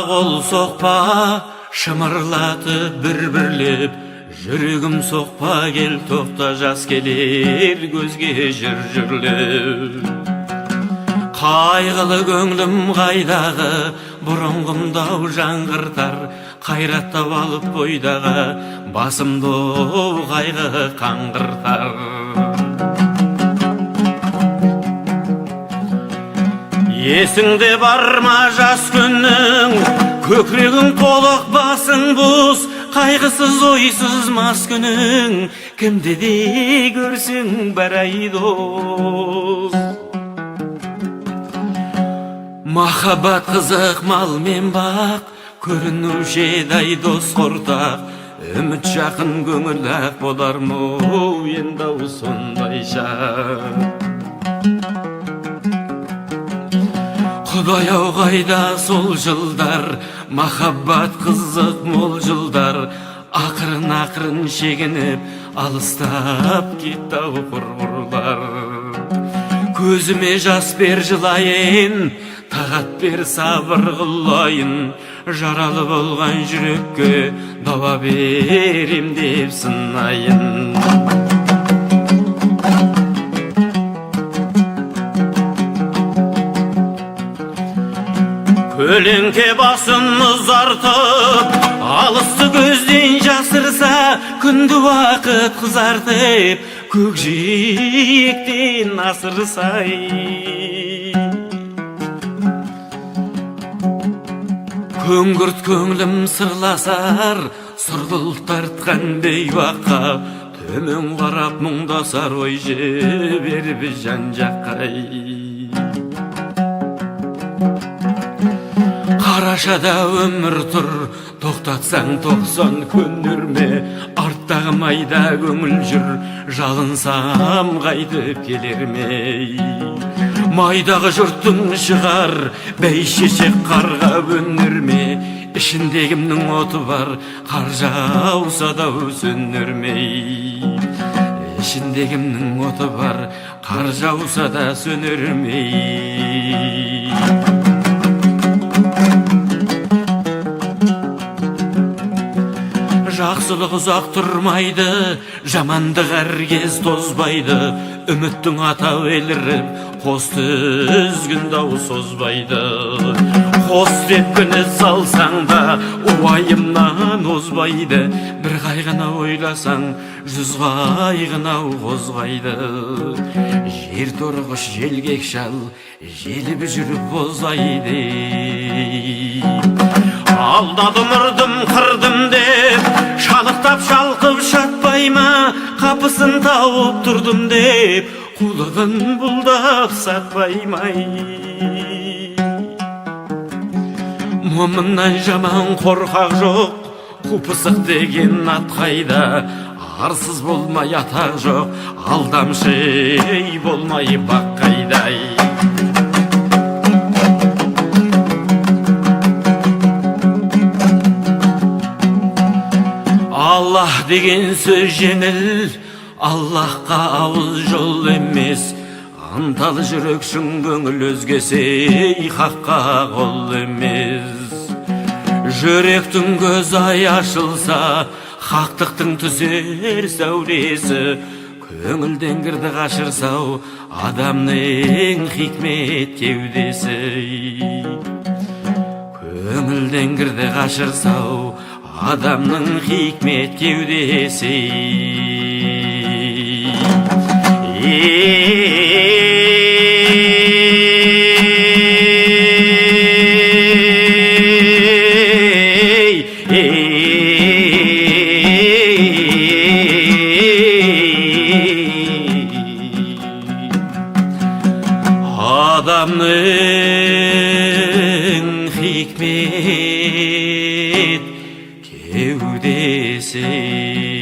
қол соқпа, шымырлатып бір-бірлеп, жүрегім соқпа, кел тоқта, жас келер көзге жүрлеп. Қайғылы көңлім қайдағы, бұрынғымдау жаңғыртар, қайраттап алып бойдағы, басымды қайғы қаңғыртар. Есіңде бар ма жас күнің, көкірегің толық, басың бос, қайғысыз ойсыз мас күнің, кімді де көрсең бар айдос. Махаббат қызық мал мен бақ, көрінуші дай дос қортақ, үміт жақын көңіл ақ болар мұ, енді сондай шақ. Құдай-ау қайда сол жылдар, махаббат қызық мол жылдар, ақырын шегініп, алыстап кетті-ау құрғырлар. Көзіме жас бер жылайын, тағат бер сабыр қылайын, жаралы болған жүрекке дауа берем деп сынайын. Көлеңке басын ұзартып, алысты көзден жасырса, күнді уақыт қызартып, көкжиектен асырсай. Көңгірт көңлім сырласар, сұрғыл тартқан бейуаққа, төмен қарап мұңдасар, ой жіберіп жан жаққай. Қарашада өмір тұр, тоқтатсаң 90 көнерме, арттағы майда көңіл жүр, жалынсам қайтып келерме. Майдағы жұрттың шығар, бәйшешек қарға өнерме, ішіндегімнің оты бар, қар жауса да сөнермей. Ішіндегімнің оты бар, қар жауса да сөнермей. Жақсылық ұзақ тұрмайды, жамандық әркез тозбайды, үміттің атау еліріп, қос тізгін дау созбайды. Қос тепкіні салсаң да, уайымнан озбайды, бір қайғына ойласаң, 100 қайғына қозғайды. Жер торғыш желгек шал, желіп жүріп бозайды. Алдадым, ұрдым, қырдым деп, шалықтап шалқып шатпай ма, қапысын тауып тұрдым деп, қулығын бұлдап сатпай май. Момыннан жаман қорқақ жоқ, қупысық деген ат қайда, арсыз болмай атақ жоқ, алдамшы болмай бақ қайдай. Аллах деген сөз жеңіл, Аллахқа ауыз жол емес, анталы жүрексің көңіл өзгесе, хаққа қол емес. Жүректің көз ай ашылса, хақтықтың түсер сәулесі, көңілден кірді қашырсау, адамның хикмет кеудесі. Көңілден кірді қашырсау, адамның хикмет кеудесі. Адамның хикмет кеудесі.